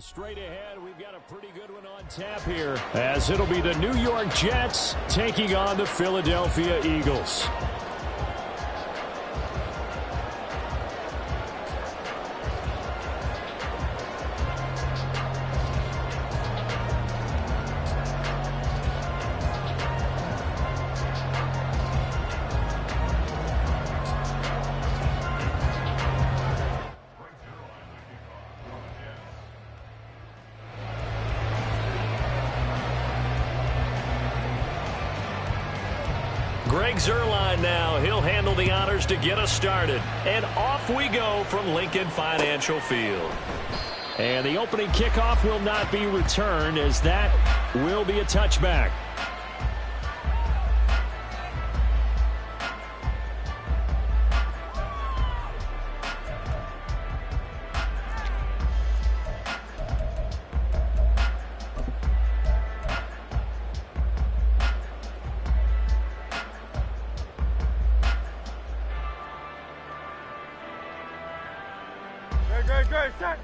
Straight ahead, we've got a pretty good one on tap here, as it'll be the New York Jets taking on the Philadelphia Eagles. Greg Zuerlein now. He'll handle the honors to get us started. And off we go from Lincoln Financial Field. And the opening kickoff will not be returned, as that will be a touchback. Good, set.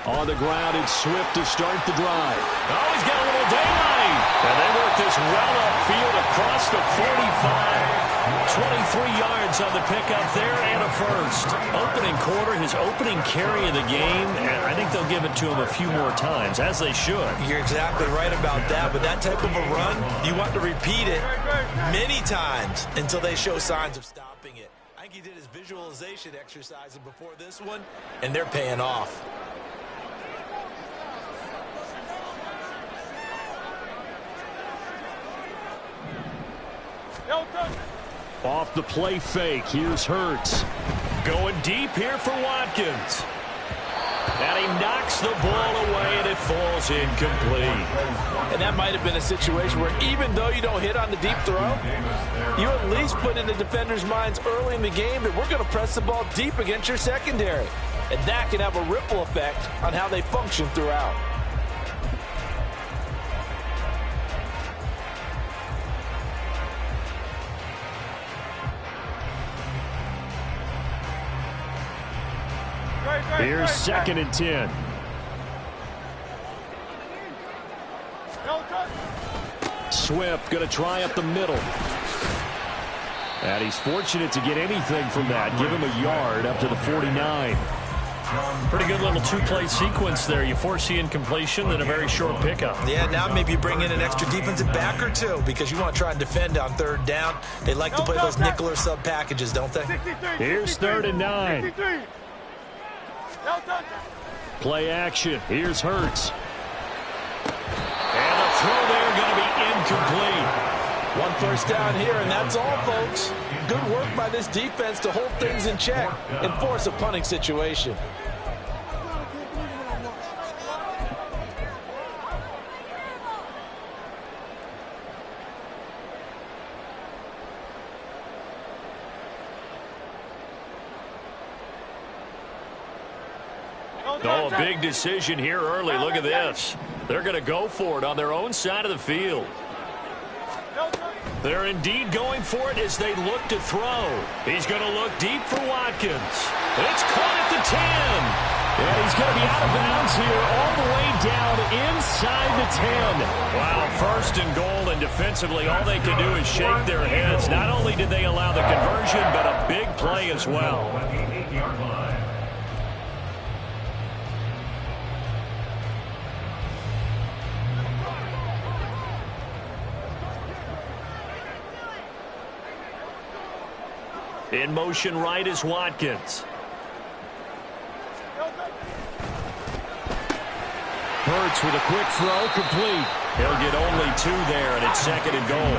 On the ground, it's Swift to start the drive. Oh, he's got a little daylight. And they work this well upfield across the 45. 23 yards on the pickup there and a first. Opening quarter, his opening carry of the game, and I think they'll give it to him a few more times, as they should. You're exactly right about that, but that type of a run, you want to repeat it many times until they show signs of stopping it. I think he did his visualization exercise before this one, and they're paying off. Off the play fake, here's Hurts. Going deep here for Watkins. And he knocks the ball away, and it falls incomplete. And that might have been a situation where even though you don't hit on the deep throw, you at least put in the defender's minds early in the game that we're going to press the ball deep against your secondary. And that can have a ripple effect on how they function throughout. Here's 2nd and 10. Swift going to try up the middle. And he's fortunate to get anything from that. Give him a yard up to the 49. Pretty good little two-play sequence there. You force the incompletion, then a very short pickup. Yeah, now maybe you bring in an extra defensive back or two because you want to try and defend on 3rd down. They like to play those nickel or sub packages, don't they? Here's 3rd and 9. Play action. Here's Hurts. And the throw there going to be incomplete. 1 first down here, and that's all, folks. Good work by this defense to hold things in check and force a punting situation. Oh, a big decision here early. Look at this. They're going to go for it on their own side of the field. They're indeed going for it as they look to throw. He's going to look deep for Watkins. It's caught at the 10. And he's going to be out of bounds here all the way down inside the 10. Wow, 1st and goal, and defensively all they can do is shake their heads. Not only did they allow the conversion, but a big play as well. In motion right is Watkins. Hurts with a quick throw, complete. He'll get only 2 there, and it's 2nd and goal.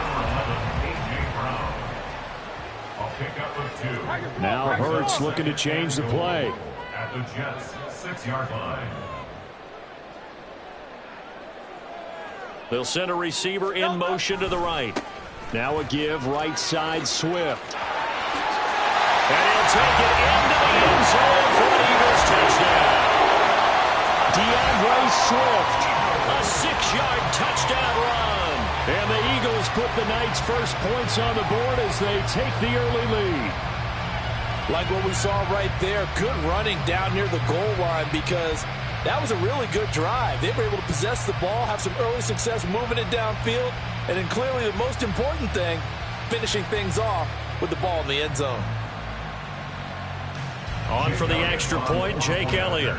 Now Hurts looking to change the play. At the Jets' 6-yard line. They'll send a receiver in motion to the right. Now a give right side Swift. And he'll take it into the end zone for an Eagles touchdown. DeAndre Swift, a 6-yard touchdown run. And the Eagles put the Knights' first points on the board as they take the early lead. Like what we saw right there, good running down near the goal line because that was a really good drive. They were able to possess the ball, have some early success moving it downfield, and then clearly the most important thing, finishing things off with the ball in the end zone. On for the extra point, Jake Elliott.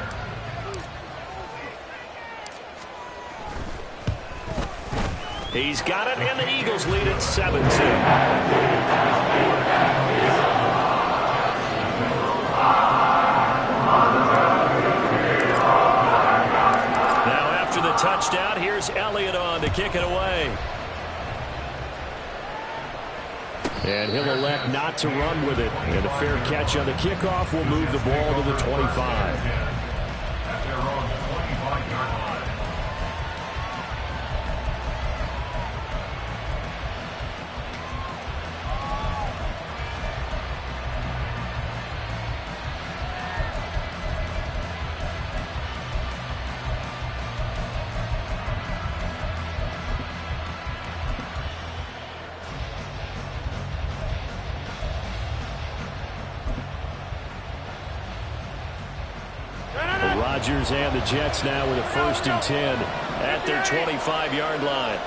He's got it, and the Eagles lead at 7-2. Now after the touchdown, here's Elliott on to kick it away. And he'll elect not to run with it. And a fair catch on the kickoff will move the ball to the 25. Rodgers and the Jets now with a 1st and 10 at their 25-yard line.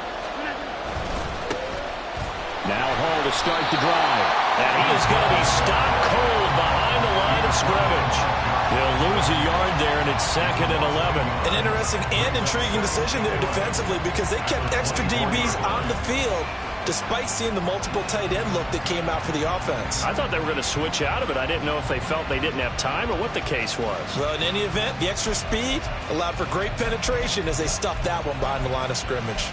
Now Hall to start the drive. And he is going to be stopped cold behind the line of scrimmage. He'll lose a yard there, and it's 2nd and 11. An interesting and intriguing decision there defensively because they kept extra DBs on the field despite seeing the multiple tight end look that came out for the offense. I thought they were going to switch out of it. I didn't know if they felt they didn't have time or what the case was. Well, in any event, the extra speed allowed for great penetration as they stuffed that one behind the line of scrimmage.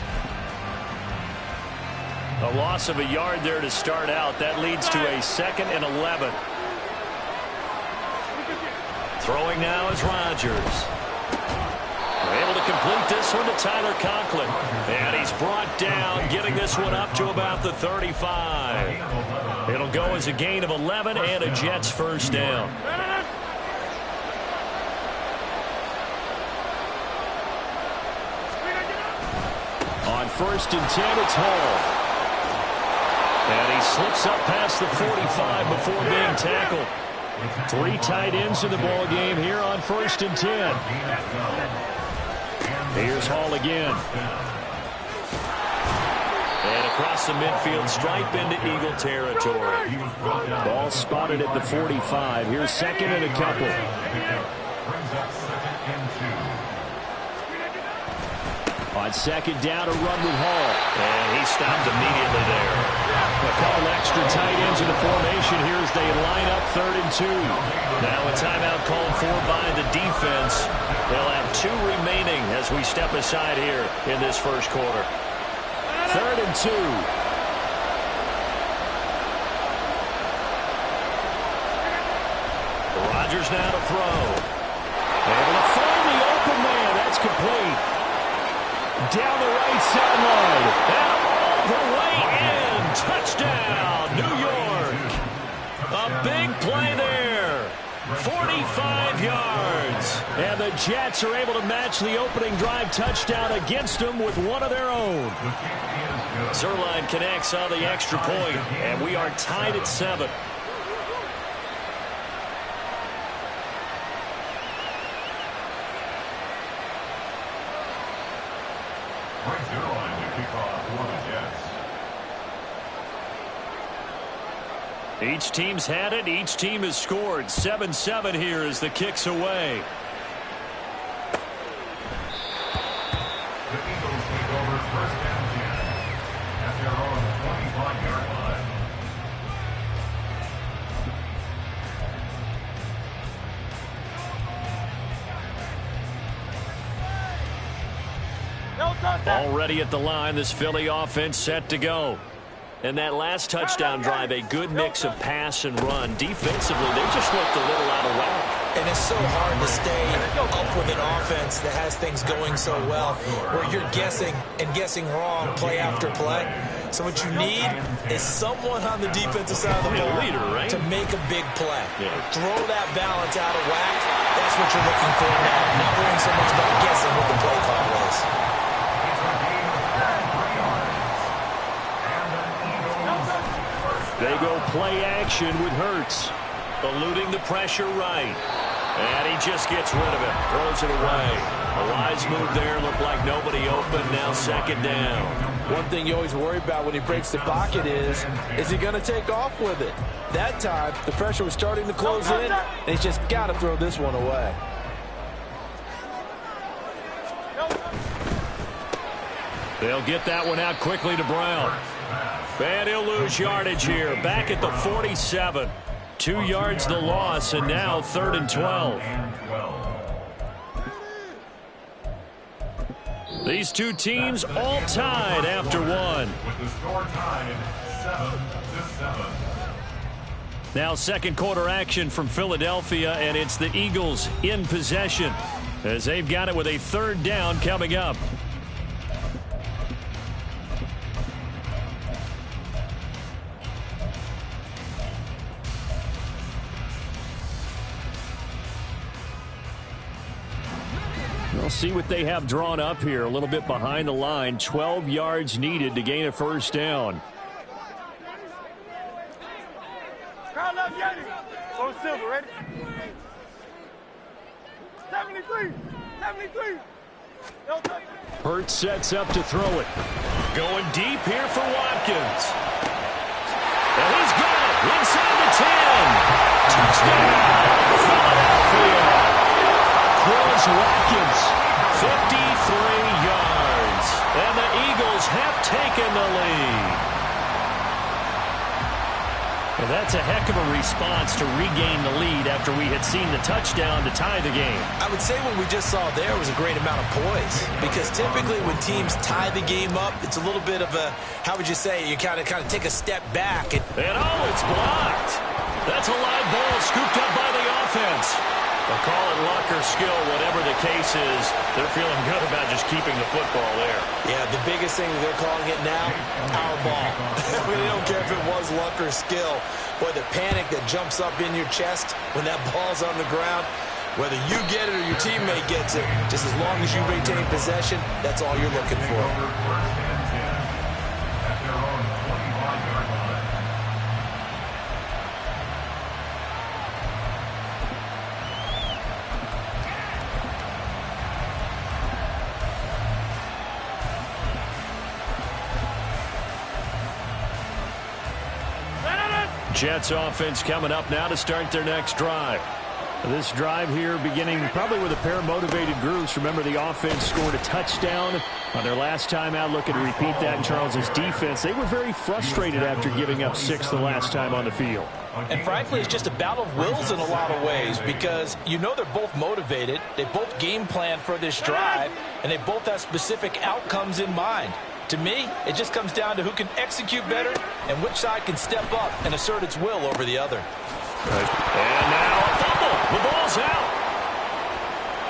A loss of a yard there to start out. That leads to a 2nd and 11. Throwing now is Rodgers. We're able to complete this one to Tyler Conklin. And he's brought down, getting this one up to about the 35. It'll go as a gain of 11 and a Jets 1st down. On 1st and 10, it's Hall. And he slips up past the 45 before being tackled. 3 tight ends in the ball game here on 1st and 10. Here's Hall again. And across the midfield stripe into Eagle territory. Ball spotted at the 45. Here's 2nd and a couple. On 2nd down, a run with Hall. And he stopped immediately there. A couple extra tight ends in the formation here as they line up 3rd and 2. Now a timeout called for by the defense. They'll have 2 remaining as we step aside here in this 1st quarter. 3rd and 2. Rodgers now to throw. Able to find the open man. That's complete. Down the right sideline. And all the way in. Touchdown, New York. A big play there. 45 yards. And the Jets are able to match the opening drive touchdown against them with one of their own. Zerline connects on the extra point, and we are tied at 7. Each team's had it. Each team has scored. 7-7 here as the kick's away. The Eagles take over 1st and 10 at their own 25-yard line. Already at the line, this Philly offense set to go. And that last touchdown drive, a good mix of pass and run. Defensively, they just looked a little out of whack. And it's so hard to stay up with an offense that has things going so well, where you're guessing and guessing wrong play after play. So what you need is someone on the defensive side of the ball leader, right? to make a big play. Yeah. Throw that balance out of whack. That's what you're looking for now. Not worrying so much about guessing what the play call is. They go play action with Hurts. Eluding the pressure right. And he just gets rid of it. Throws it away. A wise move there. Looked like nobody open. Now second down. One thing you always worry about when he breaks the pocket is he going to take off with it? That time, the pressure was starting to close in, and he's just got to throw this one away. They'll get that one out quickly to Brown. And he'll lose yardage here. Back at the 47. 2 yards the loss, and now 3rd and 12. These two teams all tied after one. With the score tied 7-7. Now second quarter action from Philadelphia, and it's the Eagles in possession as they've got it with a 3rd down coming up. We'll see what they have drawn up here. A little bit behind the line. 12 yards needed to gain a 1st down. Go Silver, ready? 73. Hurts sets up to throw it. Going deep here for Watkins. And he's got it inside the 10. Touchdown, Philadelphia. Throws Watkins 53 yards. And the Eagles have taken the lead. And that's a heck of a response to regain the lead after we had seen the touchdown to tie the game. I would say what we just saw there was a great amount of poise, because typically when teams tie the game up, it's a little bit of a, how would you say, you kind of take a step back. And oh, it's blocked. That's a live ball scooped up by the offense. They'll call it luck or skill, whatever the case is. They're feeling good about just keeping the football there. Yeah, the biggest thing that they're calling it now, our ball. They don't care if it was luck or skill. Boy, the panic that jumps up in your chest when that ball's on the ground, whether you get it or your teammate gets it, just as long as you retain possession, that's all you're looking for. At their own 25-yard line. Jets offense coming up now to start their next drive. This drive here beginning probably with a pair of motivated groups. Remember, the offense scored a touchdown on their last time out. Looking to repeat that in Charles's defense. They were very frustrated after giving up 6 the last time on the field. And frankly, it's just a battle of wills in a lot of ways, because you know they're both motivated. They both game plan for this drive, and they both have specific outcomes in mind. To me, it just comes down to who can execute better and which side can step up and assert its will over the other. Right. And now a fumble. The ball's out.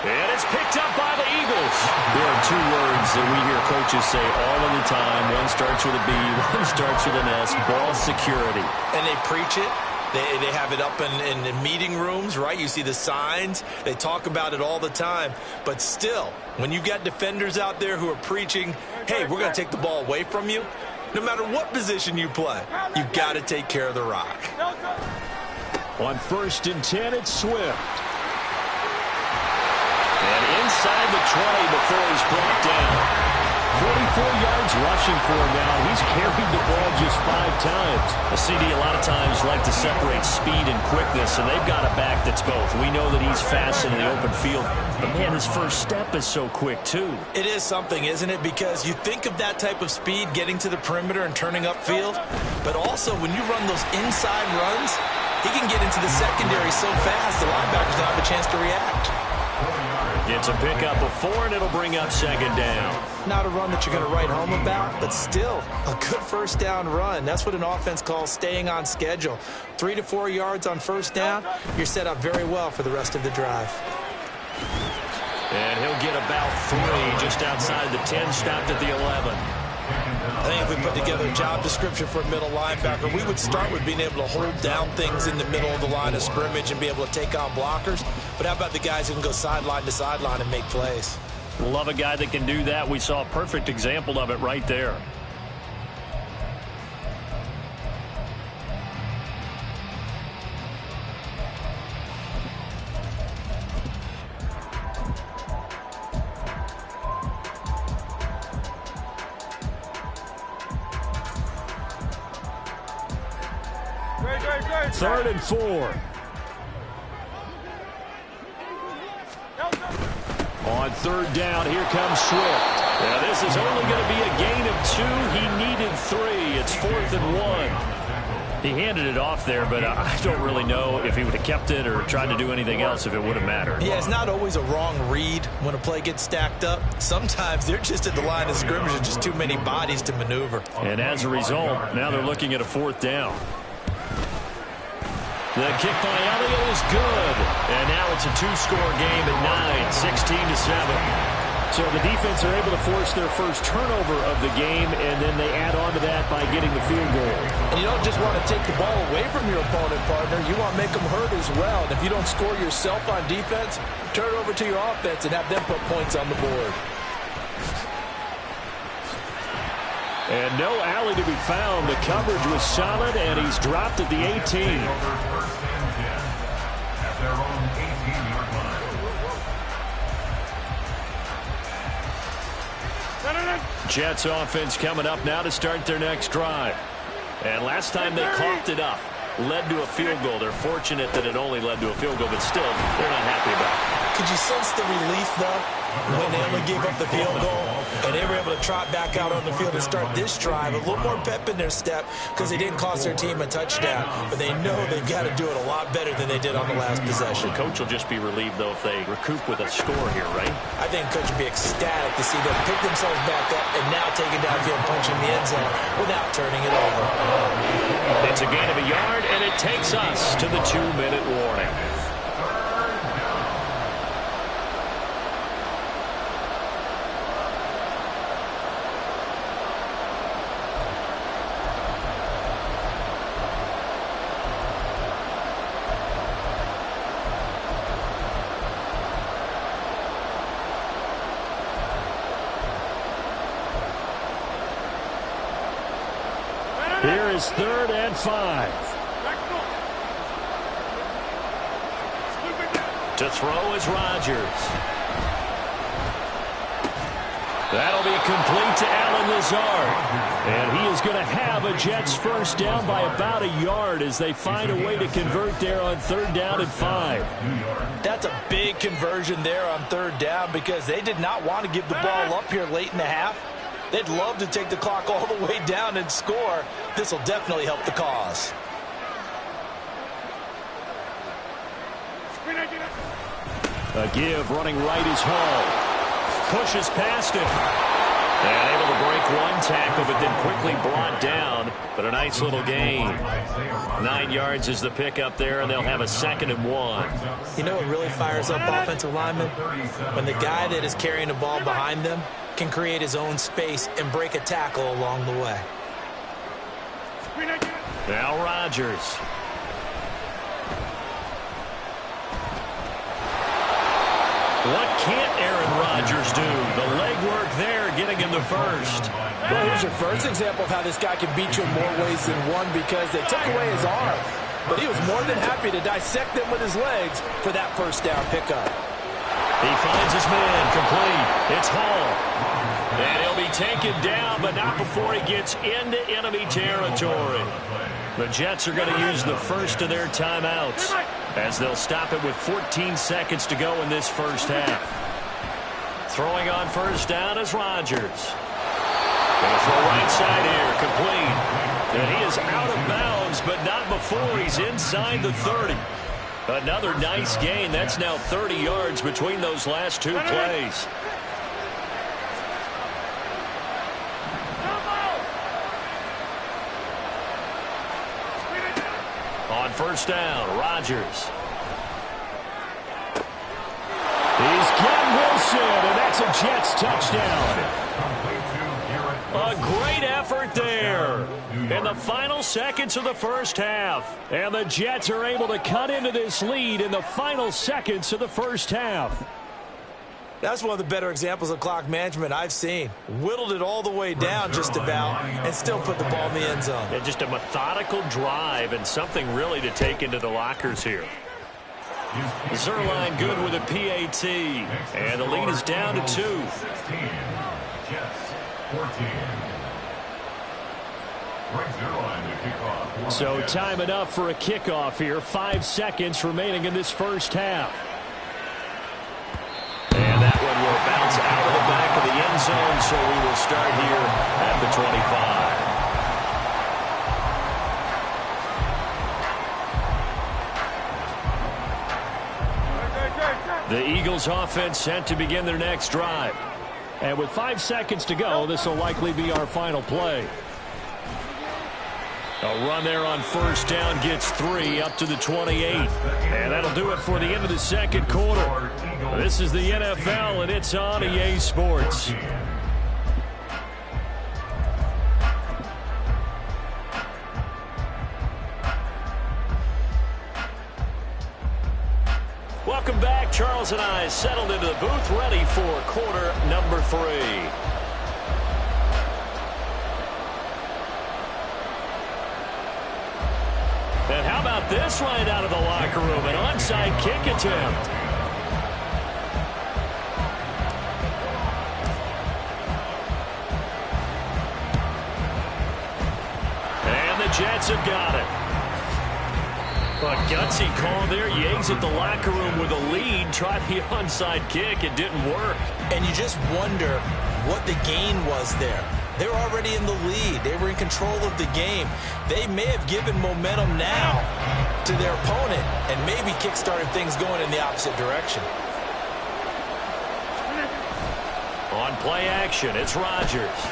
And it's picked up by the Eagles. There are 2 words that we hear coaches say all of the time. One starts with a B, one starts with an S. Ball security. And they preach it. They have it up in meeting rooms, right? You see the signs. They talk about it all the time. But still, when you got defenders out there who are preaching, hey, we're going to take the ball away from you, no matter what position you play, you've got to take care of the rock. On 1st and 10, it's Swift. And inside the 20 before he's brought down. 44 yards rushing for him now. He's carried the ball just 5 times. A CD a lot of times like to separate speed and quickness, and they've got a back that's both. We know that he's fast in the open field, but man, his first step is so quick too. It is something, isn't it? Because you think of that type of speed getting to the perimeter and turning upfield, but also when you run those inside runs, he can get into the secondary so fast the linebackers don't have a chance to react. It's a pickup of 4, and it'll bring up 2nd down. Not a run that you're going to write home about, but still a good 1st down run. That's what an offense calls staying on schedule. 3 to 4 yards on 1st down, you're set up very well for the rest of the drive. And he'll get about 3 just outside the 10, stopped at the 11. think if we put together a job description for a middle linebacker, we would start with being able to hold down things in the middle of the line of scrimmage and be able to take on blockers. But how about the guys who can go sideline to sideline and make plays? Love a guy that can do that. We saw a perfect example of it right there. Third and 4. On third down, here comes Swift. Now, this is only going to be a gain of 2. He needed 3. It's 4th and 1. He handed it off there, but I don't really know if he would have kept it or tried to do anything else if it would have mattered. Yeah, it's not always a wrong read when a play gets stacked up. Sometimes they're just at the line of scrimmage and just too many bodies to maneuver. And as a result, now they're looking at a 4th down. The kick by Elliott is good. And now it's a 2-score game at 9, 16-7. So the defense are able to force their first turnover of the game, and then they add on to that by getting the field goal. And you don't just want to take the ball away from your opponent, partner. You want to make them hurt as well. And if you don't score yourself on defense, turn it over to your offense and have them put points on the board. And no alley to be found. The coverage was solid, and he's dropped at the 18. First and 10 at their own 18-yard line. Jets offense coming up now to start their next drive. And last time they coughed it up, led to a field goal. They're fortunate that it only led to a field goal, but still, they're not happy about it. Could you sense the relief, though, when they only gave up the field goal and they were able to trot back out on the field and start this drive? A little more pep in their step because they didn't cost their team a touchdown, but they know they've got to do it a lot better than they did on the last possession. The coach will just be relieved, though, if they recoup with a score here, right? I think coach would be ecstatic to see them pick themselves back up and now take it downfield, punching the end zone without turning it over. It's a gain of a yard, and it takes us to the 2-minute warning. Here is 3rd and 5. To throw is Rodgers. That'll be complete to Allen Lazard. And he is going to have a Jets first down by about a yard as they find a way to convert there on 3rd down and 5. That's a big conversion there on 3rd down because they did not want to give the ball up here late in the half. They'd love to take the clock all the way down and score. This will definitely help the cause. A give running right is Hall. Pushes past it. And able to break one tackle, but then quickly brought down. But a nice little gain. 9 yards is the pickup there, and they'll have a 2nd and 1. You know what really fires up offensive linemen? When the guy that is carrying the ball behind them can create his own space and break a tackle along the way. Now Rodgers. What can't Aaron Rodgers do? The legwork there getting him the first. Well, here's your first example of how this guy can beat you in more ways than one because they took away his arm. But he was more than happy to dissect them with his legs for that first down pickup. He finds his man complete. It's Hall. And he'll be taken down, but not before he gets into enemy territory. The Jets are going to use the first of their timeouts as they'll stop it with 14 seconds to go in this first half. Throwing on first down is Rodgers. Going to throw right side here, complete. And he is out of bounds, but not before he's inside the 30. Another nice gain. That's now 30 yards between those last 2 plays. On first down, Rodgers. He's got Wilson, and that's a Jets touchdown. A great effort there in the final seconds of the first half. And the Jets are able to cut into this lead in the final seconds of the first half. That's one of the better examples of clock management I've seen. Whittled it all the way down just about and still put the ball in the end zone. And just a methodical drive and something really to take into the lockers here. Zerline good with a PAT. And the lead is down to 2. 16. Jets 14. So time enough for a kickoff here. 5 seconds remaining in this first half. And that one will bounce out of the back of the end zone, so we will start here at the 25. The Eagles offense set to begin their next drive. And with 5 seconds to go, this will likely be our final play. A run there on first down gets 3 up to the 28. And that'll do it for the end of the second quarter. This is the NFL, and it's on EA Sports. Welcome back. Charles and I settled into the booth, ready for quarter number 3. And how about this right out of the locker room? An onside kick attempt. And the Jets have got it. A gutsy call there. You exit the locker room with a lead. Tried the onside kick. It didn't work. And you just wonder what the gain was there. They were already in the lead. They were in control of the game. They may have given momentum now to their opponent and maybe kick-started things going in the opposite direction. On play action, it's Rodgers.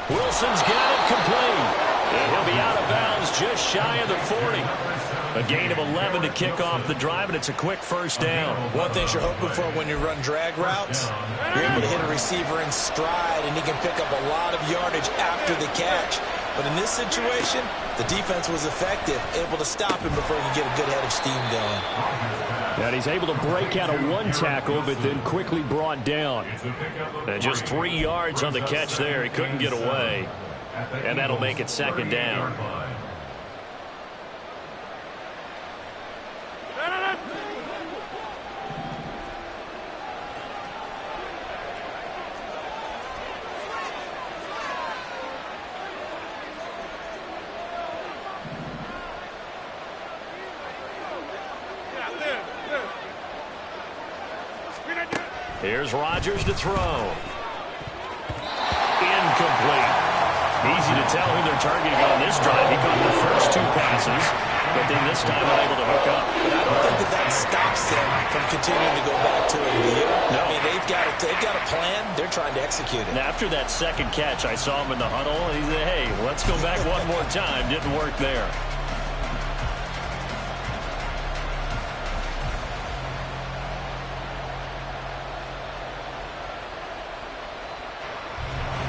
Wilson's got it complete. And he'll be out of bounds just shy of the 40. A gain of 11 to kick off the drive, and it's a quick first down. One thing you're hoping for when you run drag routes, you're able to hit a receiver in stride, and he can pick up a lot of yardage after the catch. But in this situation, the defense was effective, able to stop him before he could get a good head of steam going. And he's able to break out of one tackle, but then quickly brought down. And just 3 yards on the catch there. He couldn't get away. And that'll make it second down. Here's Rodgers to throw. Incomplete. Easy to tell who they're targeting on this drive. He caught the first 2 passes, but then this time unable to hook up. But I don't think that stops them from continuing to go back to it in the year. No. I mean, they've got a plan. They're trying to execute it. And after that second catch, I saw him in the huddle, and he said, hey, let's go back one more time. Didn't work there.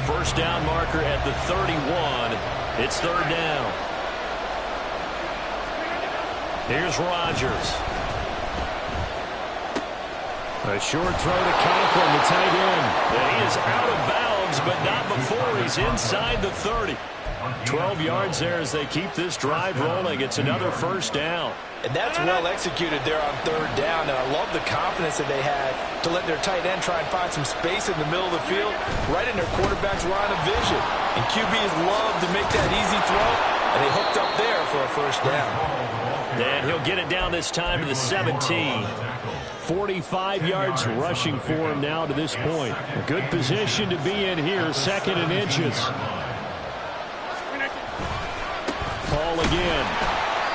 First down marker at the 31. It's third down. Here's Rodgers. A short throw to Conklin, the tight end. And he is out of bounds, but not before he's inside the 30. 12 yards there as they keep this drive rolling. It's another first down. And that's well executed there on third down. And I love the confidence that they had to let their tight end try and find some space in the middle of the field, right in their quarterback's line of vision. And QBs love to make that easy throw, and they hooked up there for a first down. And he'll get it down this time to the 17. 45 yards rushing for him now to this point. A good position to be in here, second and inches. Ball again.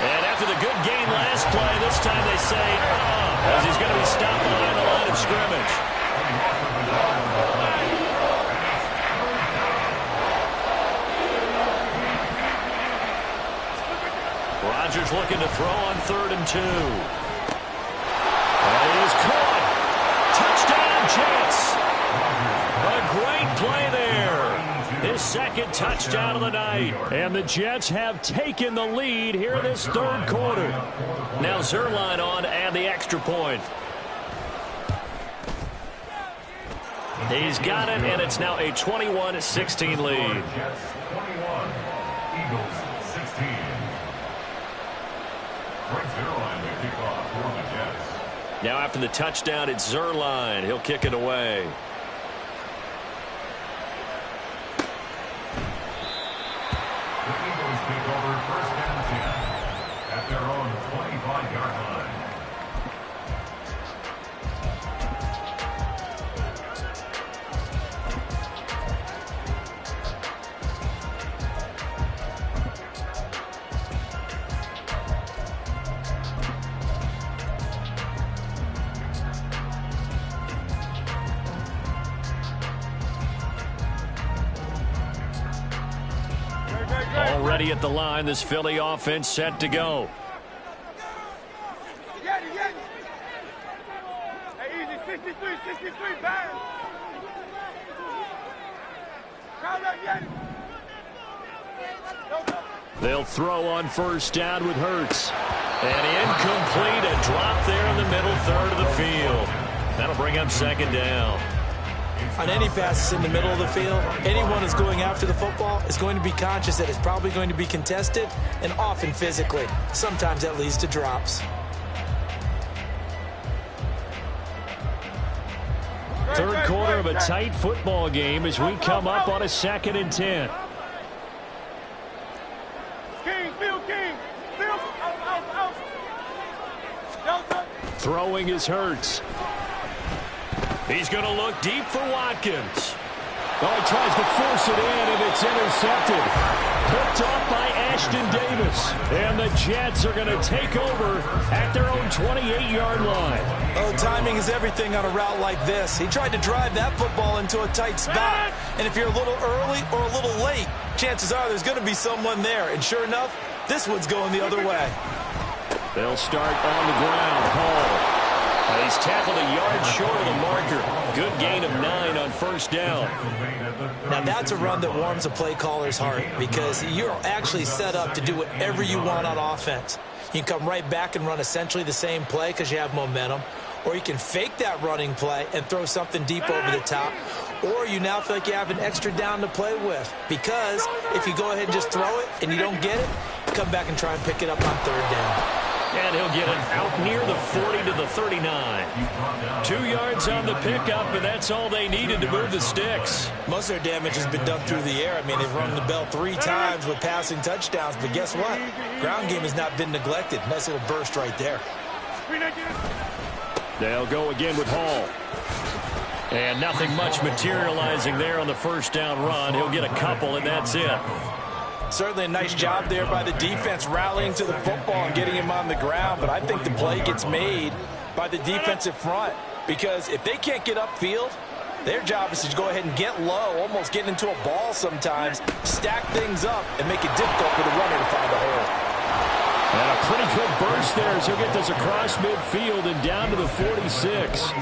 And after the good gain last play, this time they say, as he's going to be stopped behind the line of scrimmage. Rodgers looking to throw on 3rd and 2. And he is caught. Touchdown, Jets. A great play there. His second touchdown of the night. And the Jets have taken the lead here in this third quarter. Now Zuerlein on and the extra point. He's got it, and it's now a 21-16 lead. Jets 21, Eagles 16. Frank Zuerlein will kick off for the Jets. Now after the touchdown, it's Zuerlein. He'll kick it away. The Eagles take over first and 10 at their own 25-yard line. Already at the line, this Philly offense set to go. Hey, easy, 63, bang. Count up, Yeti. They'll throw on first down with Hurts. And incomplete, a drop there in the middle third of the field. That'll bring up second down. On any passes in the middle of the field, anyone who's going after the football is going to be conscious that it's probably going to be contested and often physically. Sometimes that leads to drops. Third quarter of a tight football game as we come up on a 2nd and 10. King, Field King. Field, out. Throwing is Hurts. He's going to look deep for Watkins. Oh, he tries to force it in, and it's intercepted. Picked off by Ashton Davis. And the Jets are going to take over at their own 28-yard line. Oh, timing is everything on a route like this. He tried to drive that football into a tight spot. And if you're a little early or a little late, chances are there's going to be someone there. And sure enough, this one's going the other way. They'll start on the ground. Hall. He's tackled a yard short of the marker. Good gain of 9 on first down. Now that's a run that warms a play caller's heart because you're actually set up to do whatever you want on offense. You can come right back and run essentially the same play because you have momentum, or you can fake that running play and throw something deep over the top, or you now feel like you have an extra down to play with because if you go ahead and just throw it and you don't get it, come back and try and pick it up on third down. And he'll get it out near the 40 to the 39. 2 yards on the pickup, and that's all they needed to move the sticks. Most of their damage has been done through the air. I mean, they've rung the bell 3 times with passing touchdowns, but guess what? Ground game has not been neglected. Nice little burst right there. They'll go again with Hall. And nothing much materializing there on the first down run. He'll get a couple, and that's it. Certainly a nice job there by the defense rallying to the football and getting him on the ground, but I think the play gets made by the defensive front because if they can't get upfield, their job is to go ahead and get low, almost get into a ball sometimes, stack things up, and make it difficult for the runner to find a hole. And a pretty good burst there as he'll get this across midfield and down to the 46.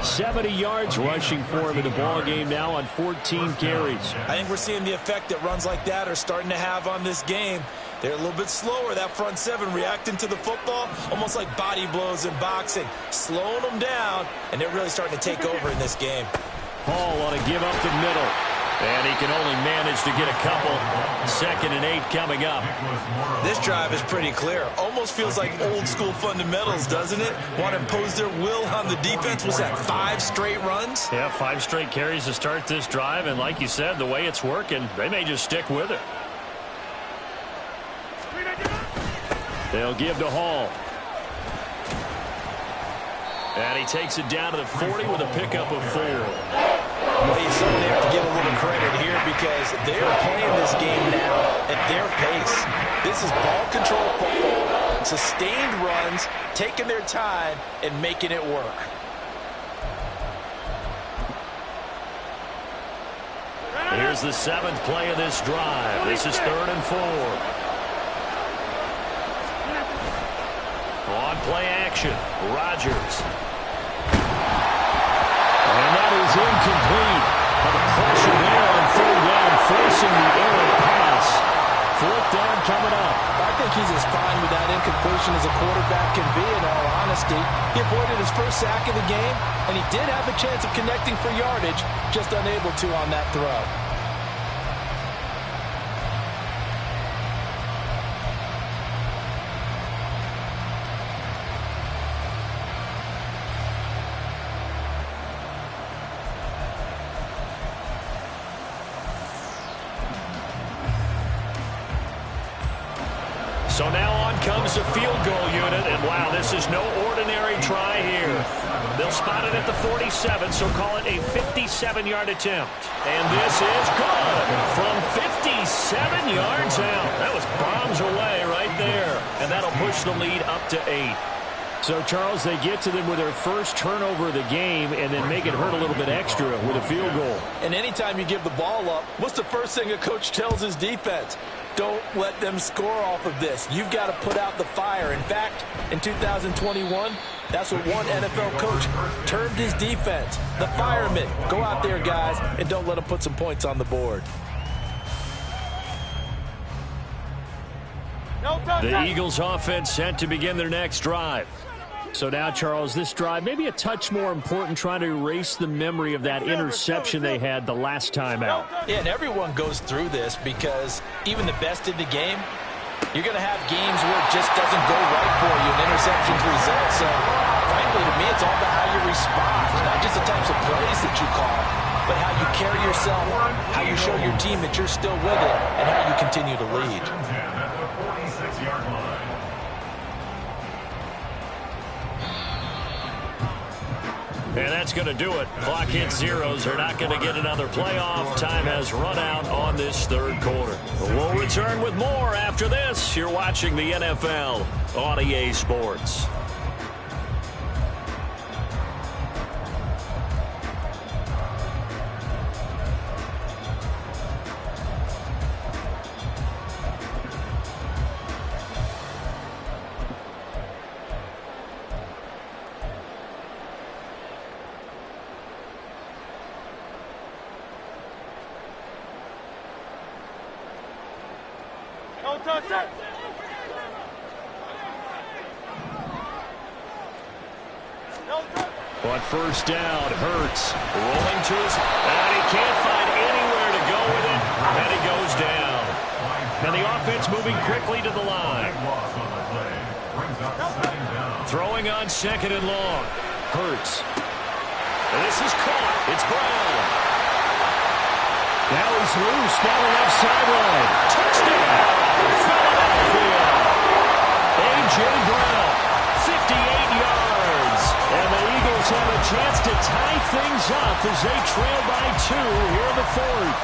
70 yards rushing for him in the ball game now on 14 carries. I think we're seeing the effect that runs like that are starting to have on this game. They're a little bit slower, that front seven, reacting to the football, almost like body blows in boxing, slowing them down, and they're really starting to take over in this game. Hall on a give up the middle. And he can only manage to get a couple. 2nd and 8 coming up. This drive is pretty clear. Almost feels like old school fundamentals, doesn't it? Want to impose their will on the defense. Was that 5 straight runs? Yeah, 5 straight carries to start this drive. And like you said, the way it's working, they may just stick with it. They'll give to Hall. And he takes it down to the 40 with a pickup of 4. Well, you certainly have to give a little credit here because they're playing this game now at their pace. This is ball control football, sustained runs, taking their time, and making it work. Here's the 7th play of this drive. This is 3rd and 4. On play action, Rodgers. And that is incomplete. Well, the pressure there on third down, forcing the errant pass. Fourth down coming up. I think he's as fine with that incompletion as a quarterback can be, in all honesty. He avoided his first sack of the game, and he did have a chance of connecting for yardage, just unable to on that throw. So now on comes the field goal unit, and wow, this is no ordinary try here. They'll spot it at the 47, so call it a 57-yard attempt. And this is good from 57 yards out. That was bombs away right there, and that'll push the lead up to 8. So, Charles, they get to them with their first turnover of the game and then make it hurt a little bit extra with a field goal. And anytime you give the ball up, what's the first thing a coach tells his defense? Don't let them score off of this. You've got to put out the fire. In fact, in 2021, that's what one NFL coach termed his defense. The firemen. Go out there, guys, and don't let them put some points on the board. The Eagles offense set to begin their next drive. So now, Charles, this drive maybe a touch more important, trying to erase the memory of that interception they had the last time out. Yeah, and everyone goes through this because even the best in the game, you're going to have games where it just doesn't go right for you and interceptions result. So, frankly, to me, it's all about how you respond, not just the types of plays that you call, but how you carry yourself, how you show your team that you're still with it, and how you continue to lead. At the 46-yard line. And that's going to do it. Clock hits zeros. They're not going to get another playoff. Time has run out on this third quarter. We'll return with more after this. You're watching the NFL on EA Sports. Don't touch it. Don't touch it. But first down, Hurts rolling to his, and he can't find anywhere to go with it, and he goes down. And the offense moving quickly to the line. Throwing on second and long. Hurts. And this is caught. It's Brown. Now he's loose down the left sideline. Touchdown, Philadelphia. A.J. Brown, 58 yards. And the Eagles have a chance to tie things up as they trail by 2 here in the fourth.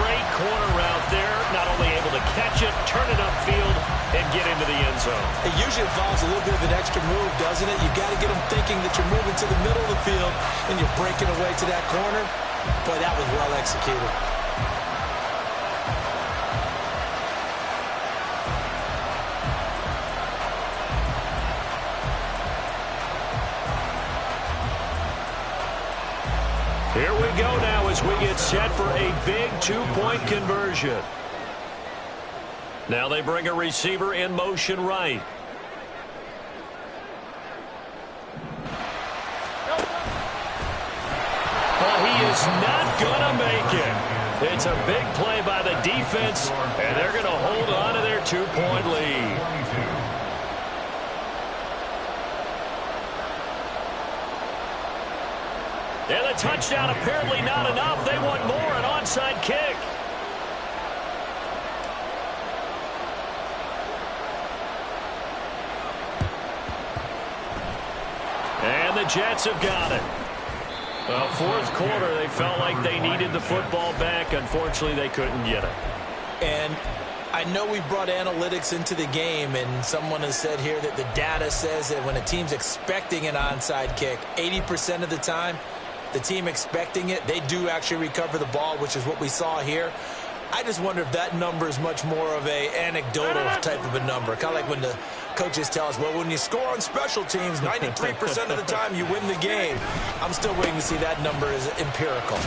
Great corner route there. Not only able to catch it, turn it upfield, and get into the end zone. It usually involves a little bit of an extra move, doesn't it? You've got to get them thinking that you're moving to the middle of the field and you're breaking away to that corner. Boy, that was well executed. Here we go now as we get set for a big 2-point conversion. Now they bring a receiver in motion right. Well, he is not going to make it. It's a big play by the defense, and they're going to hold on to their 2-point lead. And the touchdown apparently not enough. They want more, an onside kick. And the Jets have got it. Well, fourth quarter, they felt like they needed the football back. Unfortunately, they couldn't get it. And I know we brought analytics into the game, and someone has said here that the data says that when a team's expecting an onside kick, 80% of the time, the team expecting it, they do actually recover the ball, which is what we saw here. I just wonder if that number is much more of a anecdotal type of a number. Kind of like when the coaches tell us, well, when you score on special teams, 93% of the time you win the game. I'm still waiting to see that number as empirical.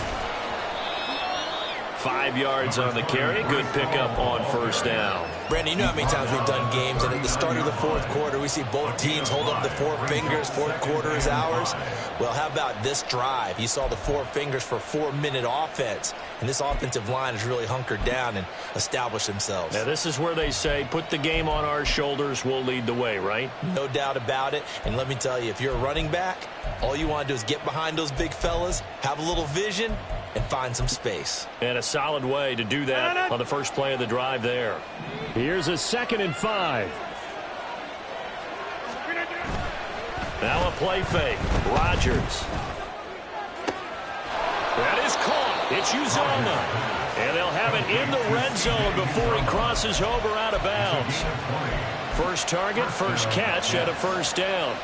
5 yards on the carry. Good pickup on first down. Brandon, you know how many times we've done games, and at the start of the fourth quarter, we see both teams hold up the four fingers. Fourth quarter is ours. Well, how about this drive? You saw the four fingers for 4-minute offense, and this offensive line has really hunkered down and established themselves. Now, this is where they say, put the game on our shoulders, we'll lead the way, right? No doubt about it. And let me tell you, if you're a running back, all you want to do is get behind those big fellas, have a little vision, and find some space. And a solid way to do that on the first play of the drive there. Here's a 2nd and 5. Now a play fake. Rodgers. That is caught. It's Uzomah. And they'll have it in the red zone before he crosses over out of bounds. First target, first catch, and a first down.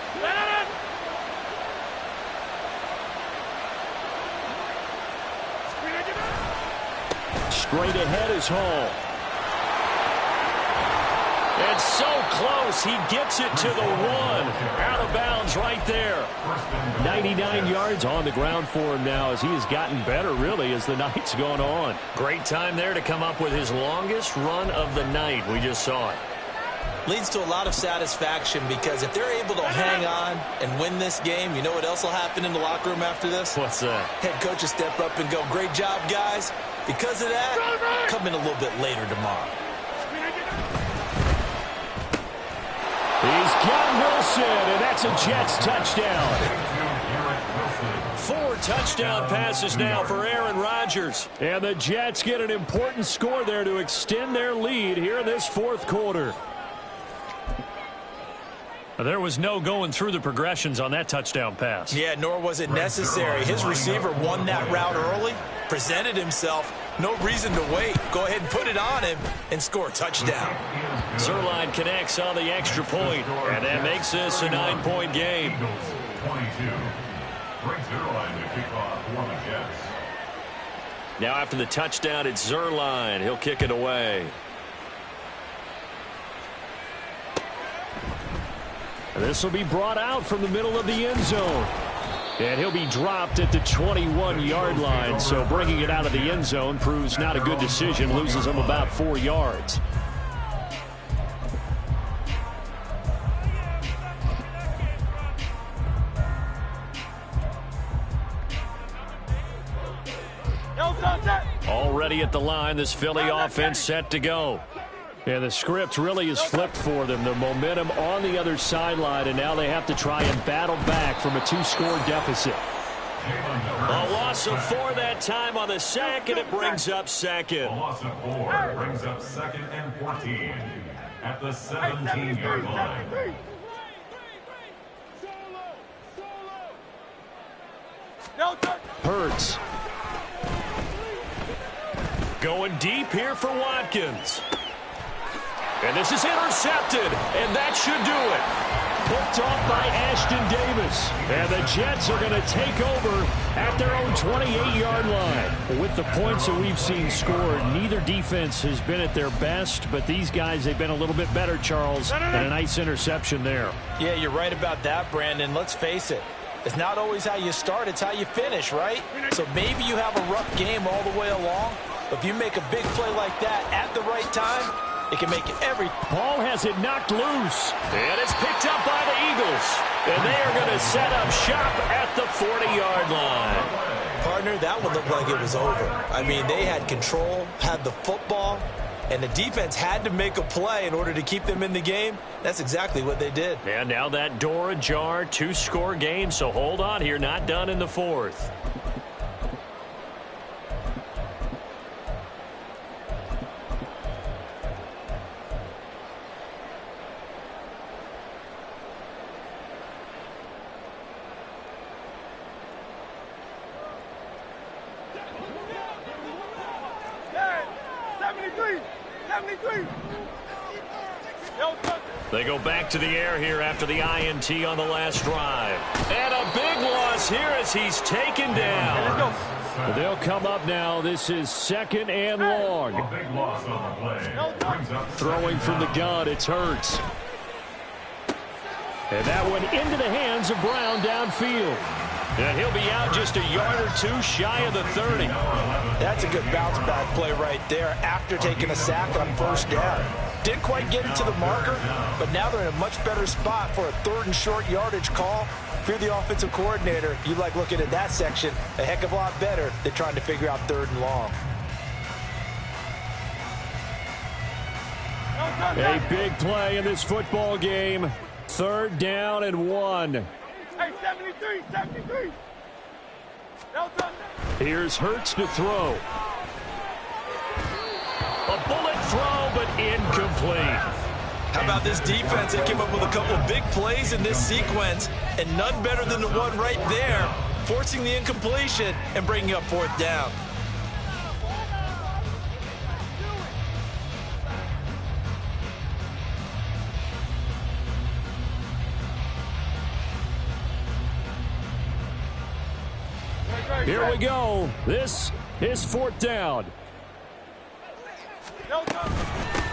Straight ahead is Hall. And so close, he gets it to the 1. Out of bounds right there. 99 yards on the ground for him now as he has gotten better, really, as the night's gone on. Great time there to come up with his longest run of the night. We just saw it. Leads to a lot of satisfaction because if they're able to hang on and win this game, you know what else will happen in the locker room after this? What's that? Head coach will step up and go, great job, guys. Because of that, come in a little bit later tomorrow. He's got Wilson, and that's a Jets touchdown. 4 touchdown passes now for Aaron Rodgers. And the Jets get an important score there to extend their lead here in this fourth quarter. There was no going through the progressions on that touchdown pass. Yeah, nor was it necessary. His receiver won that route early, presented himself. No reason to wait. Go ahead and put it on him and score a touchdown. Zerline connects on the extra point, and that makes this a 9-point game. 22. Brings Zerline to kick off for the Jets. Now after the touchdown, it's Zerline. He'll kick it away. This will be brought out from the middle of the end zone. And he'll be dropped at the 21-yard line. So bringing it out of the end zone proves not a good decision. Loses him about 4 yards. Already at the line, this Philly offense set to go. And the script really is flipped for them. The momentum on the other sideline, and now they have to try and battle back from a 2-score deficit. A loss of 4 that time on the sack, and it brings up second. A loss of 4 brings up 2nd and 14 at the 17-yard line. Hurts. Going deep here for Watkins. And this is intercepted, and that should do it. Picked off by Ashton Davis. And the Jets are going to take over at their own 28-yard line. With the points that we've seen scored, neither defense has been at their best, but these guys, they've been a little bit better, Charles, and a nice interception there. Yeah, you're right about that, Brandon. Let's face it. It's not always how you start, it's how you finish, right? So maybe you have a rough game all the way along, but if you make a big play like that at the right time, it can make every... Hall has it knocked loose. And it's picked up by the Eagles. And they are going to set up shop at the 40-yard line. Partner, that one looked like it was over. I mean, they had control, had the football, and the defense had to make a play in order to keep them in the game. That's exactly what they did. And now that door ajar, 2-score game. So hold on here, not done in the fourth. They go back to the air here after the INT on the last drive. And a big loss here as he's taken down. They'll come up now. This is 2nd and long. A big loss on the play. Brings up throwing from the gun, it's Hurts. And that one into the hands of Brown downfield. And he'll be out just a yard or two shy of the 30. That's a good bounce-back play right there after taking a sack on first down. Didn't quite get it to the marker, but now they're in a much better spot for a 3rd and short yardage call. If you're the offensive coordinator, you like looking at that section a heck of a lot better than trying to figure out 3rd and long. A big play in this football game. 3rd down and 1. Hey, 73, 73. Here's Hurts to throw. A bullet throw, but incomplete. How about this defense? They came up with a couple of big plays in this sequence, and none better than the one right there, forcing the incompletion and bringing up 4th down. Here we go. This is 4th down.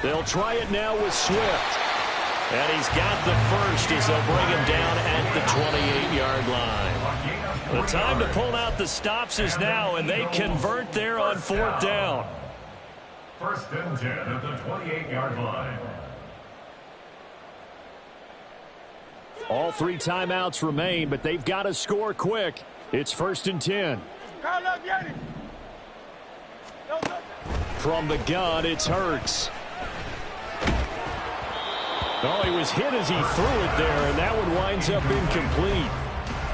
They'll try it now with Swift. And he's got the first as they'll bring him down at the 28-yard line. The time to pull out the stops is now, and they convert there on 4th down. 1st and 10 at the 28-yard line. All 3 timeouts remain, but they've got to score quick. It's 1st and 10. From the gun, it's Hurts. Oh, he was hit as he threw it there, and that one winds up incomplete.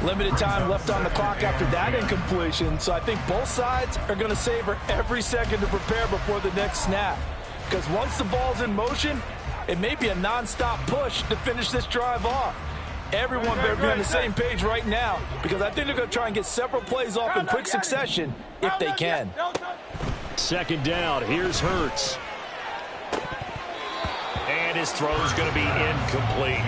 Limited time left on the clock after that incompletion, so I think both sides are going to savor every second to prepare before the next snap. Because once the ball's in motion, it may be a non-stop push to finish this drive off. Everyone better be on the same page right now, because I think they're going to try and get several plays off in quick succession if they can. 2nd down. Here's Hurts. And his throw's going to be incomplete.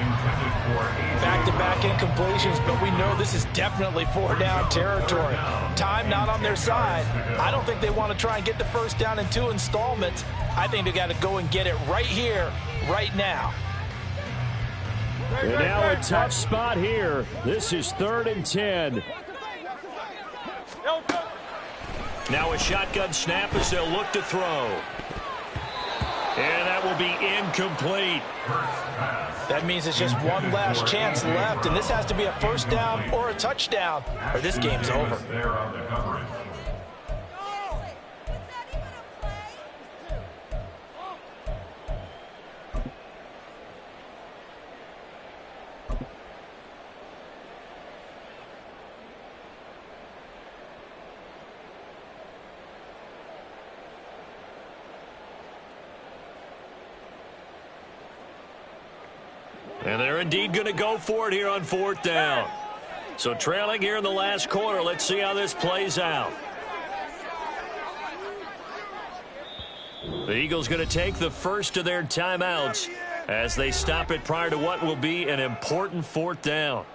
Back-to-back incompletions, but we know this is definitely 4th-down territory. Time not on their side. I don't think they want to try and get the 1st down in 2 installments. I think they got to go and get it right here, right now. And now a tough spot here. This is 3rd and 10. Now a shotgun snap as they'll look to throw. And that will be incomplete. That means it's just one last chance left, and this has to be a 1st down or a touchdown, or this game's over. And they're indeed going to go for it here on 4th down. So trailing here in the last quarter. Let's see how this plays out. The Eagles going to take the first of their timeouts as they stop it prior to what will be an important 4th down.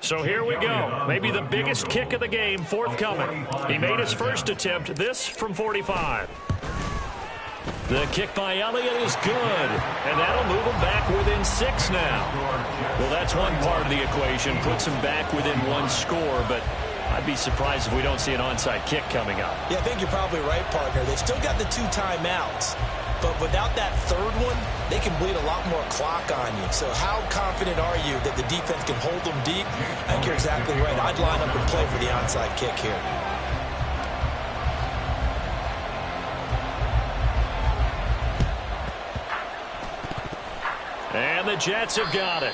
So here we go. Maybe the biggest kick of the game forthcoming. He made his first attempt, this from 45. The kick by Elliott is good, and that'll move him back within 6 now. Well, that's one part of the equation, puts him back within 1 score, but I'd be surprised if we don't see an onside kick coming up. Yeah, I think you're probably right, partner. They've still got the 2 timeouts, but without that 3rd one, they can bleed a lot more clock on you. So how confident are you that the defense can hold them deep? I think you're exactly right. I'd line up and play for the onside kick here. And the Jets have got it.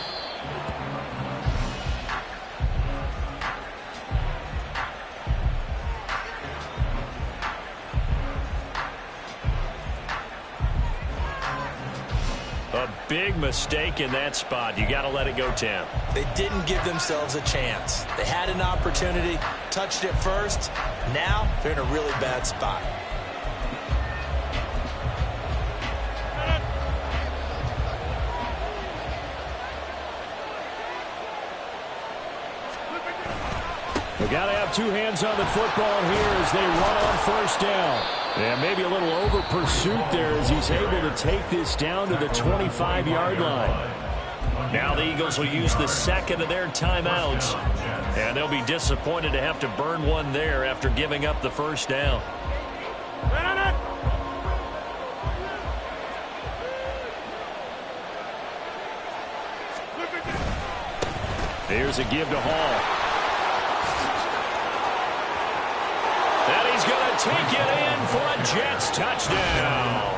A big mistake in that spot. You got to let it go, Tim. They didn't give themselves a chance. They had an opportunity, touched it first. Now they're in a really bad spot. They got to have 2 hands on the football here as they run on 1st down. Yeah, maybe a little over pursuit there as he's able to take this down to the 25-yard line. Now the Eagles will use the second of their timeouts. And they'll be disappointed to have to burn one there after giving up the first down. Here's a give to Hall. And he's going to take it in for a Jets touchdown.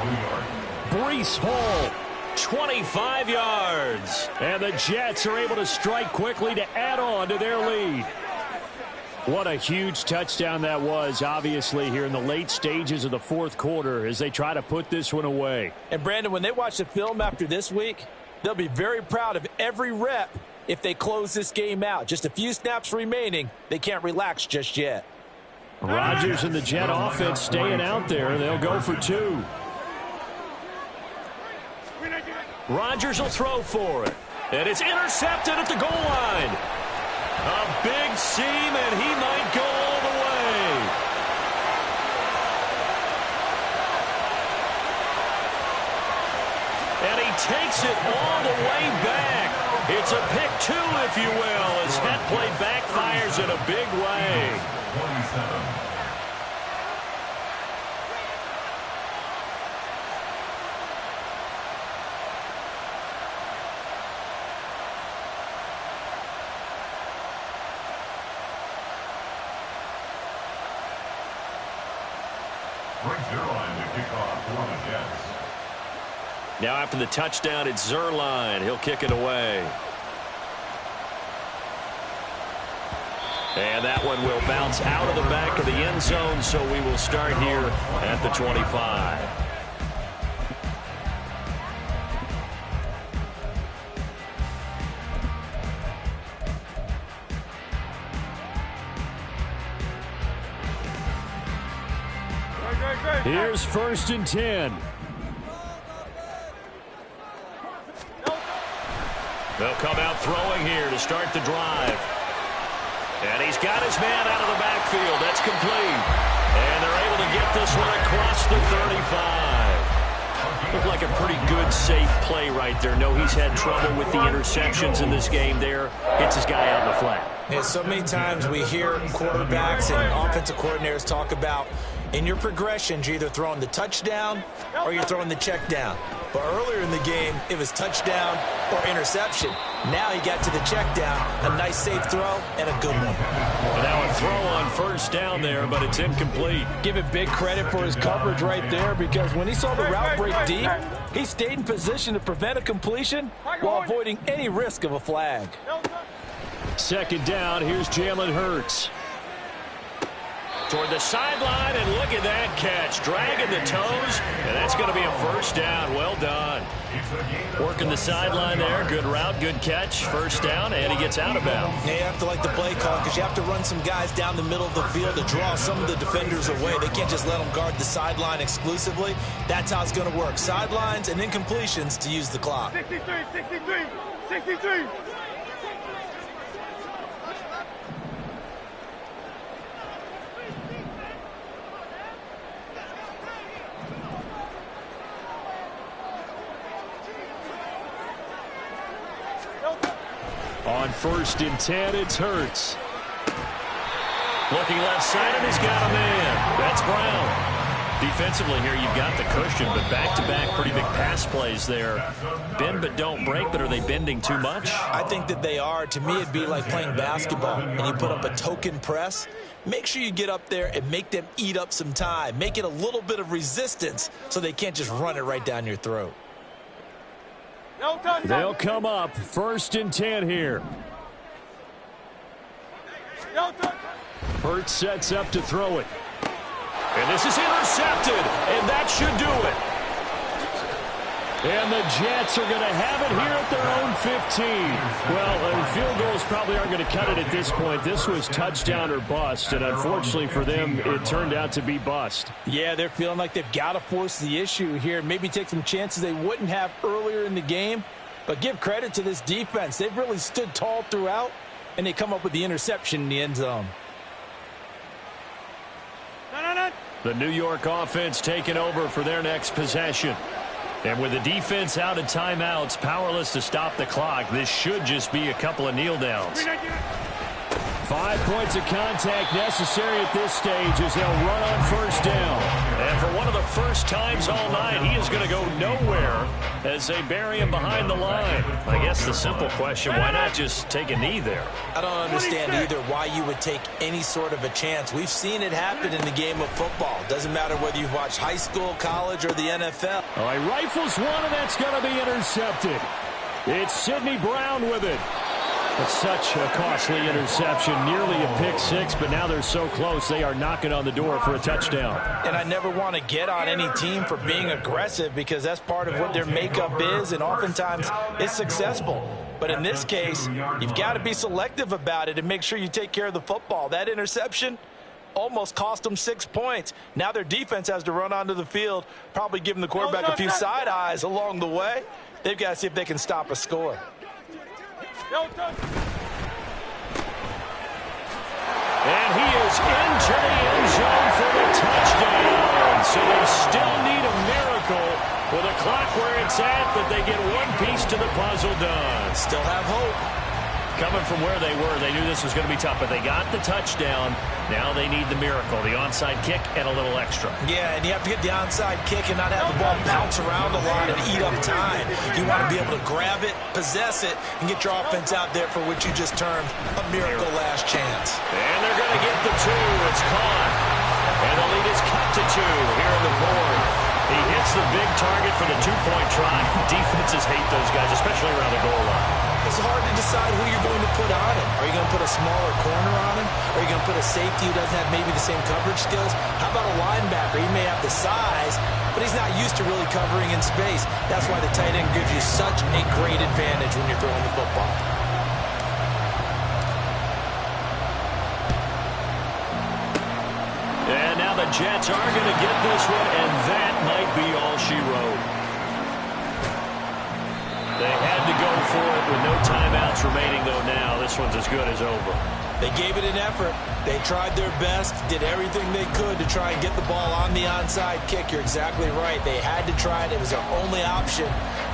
Breece Hall, 25 yards. And the Jets are able to strike quickly to add on to their lead. What a huge touchdown that was, obviously, here in the late stages of the fourth quarter as they try to put this one away. And, Brandon, when they watch the film after this week, they'll be very proud of every rep if they close this game out. Just a few snaps remaining. They can't relax just yet. Rodgers and the Jet offense staying out there. They'll go for two. Rodgers will throw for it. And it's intercepted at the goal line. A big seam, and he might go all the way. And he takes it all the way back. It's a pick two, if you will, as that play backfires in a big way. 27. Now after the touchdown, it's Zerline. He'll kick it away. And that one will bounce out of the back of the end zone, so we will start here at the 25. Here's 1st and 10. They'll come out throwing here to start the drive. And he's got his man out of the backfield. That's complete. And they're able to get this one across the 35. Looked like a pretty good, safe play right there. No, he's had trouble with the interceptions in this game there. Hits his guy out in the flat. Yeah, so many times we hear quarterbacks and offensive coordinators talk about in your progressions, you're either throwing the touchdown or you're throwing the check down. But earlier in the game, it was touchdown or interception. Now he got to the check down, a nice safe throw, and a good one. Well, now a throw on 1st down there, but it's incomplete. Give him big credit for his coverage right there, because when he saw the route break deep, he stayed in position to prevent a completion while avoiding any risk of a flag. 2nd down, here's Jalen Hurts. Toward the sideline, and look at that catch. Dragging the toes, and that's going to be a 1st down. Well done. Working the sideline there. Good route, good catch. 1st down, and he gets out of bounds. Yeah, you have to like the play call because you have to run some guys down the middle of the field to draw some of the defenders away. They can't just let them guard the sideline exclusively. That's how it's going to work. Sidelines and incompletions to use the clock. 63, 63, 63. On 1st and 10, it's Hurts. Looking left side, and he's got a man. That's Brown. Defensively here, you've got the cushion, but back-to-back pretty big pass plays there. Bend but don't break, but are they bending too much? I think that they are. To me, it'd be like playing basketball, and you put up a token press. Make sure you get up there and make them eat up some time. Make it a little bit of resistance so they can't just run it right down your throat. They'll come up 1st and 10 here. Hurts sets up to throw it. And this is intercepted, and that should do it. And the Jets are going to have it here at their own 15. Well, field goals probably aren't going to cut it at this point. This was touchdown or bust, and unfortunately for them, it turned out to be bust. Yeah, they're feeling like they've got to force the issue here, maybe take some chances they wouldn't have earlier in the game. But give credit to this defense. They've really stood tall throughout, and they come up with the interception in the end zone. The New York offense taking over for their next possession. And with the defense out of timeouts, powerless to stop the clock, this should just be a couple of kneel downs. 5 points of contact necessary at this stage as they'll run on first down. And for one of the first times all night, he is going to go nowhere as they bury him behind the line. I guess the simple question, why not just take a knee there? I don't understand either why you would take any sort of a chance. We've seen it happen in the game of football. Doesn't matter whether you've watched high school, college, or the NFL. All right, rifles one, and that's going to be intercepted. It's Sidney Brown with it. It's such a costly interception, nearly a pick six, but now they're so close they are knocking on the door for a touchdown. And I never want to get on any team for being aggressive because that's part of what their makeup is, and oftentimes it's successful. But in this case, you've got to be selective about it and make sure you take care of the football. That interception almost cost them 6 points. Now their defense has to run onto the field, probably giving the quarterback a few side eyes along the way. They've got to see if they can stop a score. And he is into the end zone for the touchdown. So they still need a miracle with a clock where it's at that they get one piece to the puzzle done. Still have hope. Coming from where they were, they knew this was going to be tough, but they got the touchdown. Now they need the miracle, the onside kick and a little extra. Yeah, and you have to get the onside kick and not have the ball bounce around a lot and eat up time. You want to be able to grab it, possess it, and get your offense out there for what you just termed a miracle last chance. And they're going to get the two. It's caught. And the lead is cut to 2 here in the fourth. He hits the big target for the two-point try. Defenses hate those guys, especially around the goal line. It's hard to decide who you're going to put on him. Are you going to put a smaller corner on him? Are you going to put a safety who doesn't have maybe the same coverage skills? How about a linebacker? He may have the size, but he's not used to really covering in space. That's why the tight end gives you such a great advantage when you're throwing the football. And now the Jets are going to get this one, and that might be all she wrote. They had to go for it with no timeouts remaining, though now. This one's as good as over. They gave it an effort. They tried their best, did everything they could to try and get the ball on the onside kick. You're exactly right. They had to try it. It was their only option.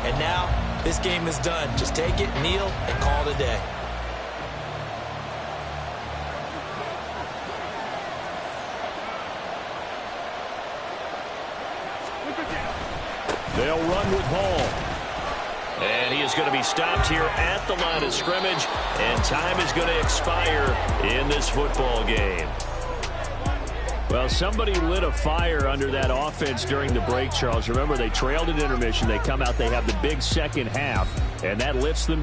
And now this game is done. Just take it, kneel, and call it a day. They'll run with Hall. And he is going to be stopped here at the line of scrimmage, and time is going to expire in this football game. Well, somebody lit a fire under that offense during the break, Charles. Remember, they trailed at intermission. They come out, they have the big second half, and that lifts them to the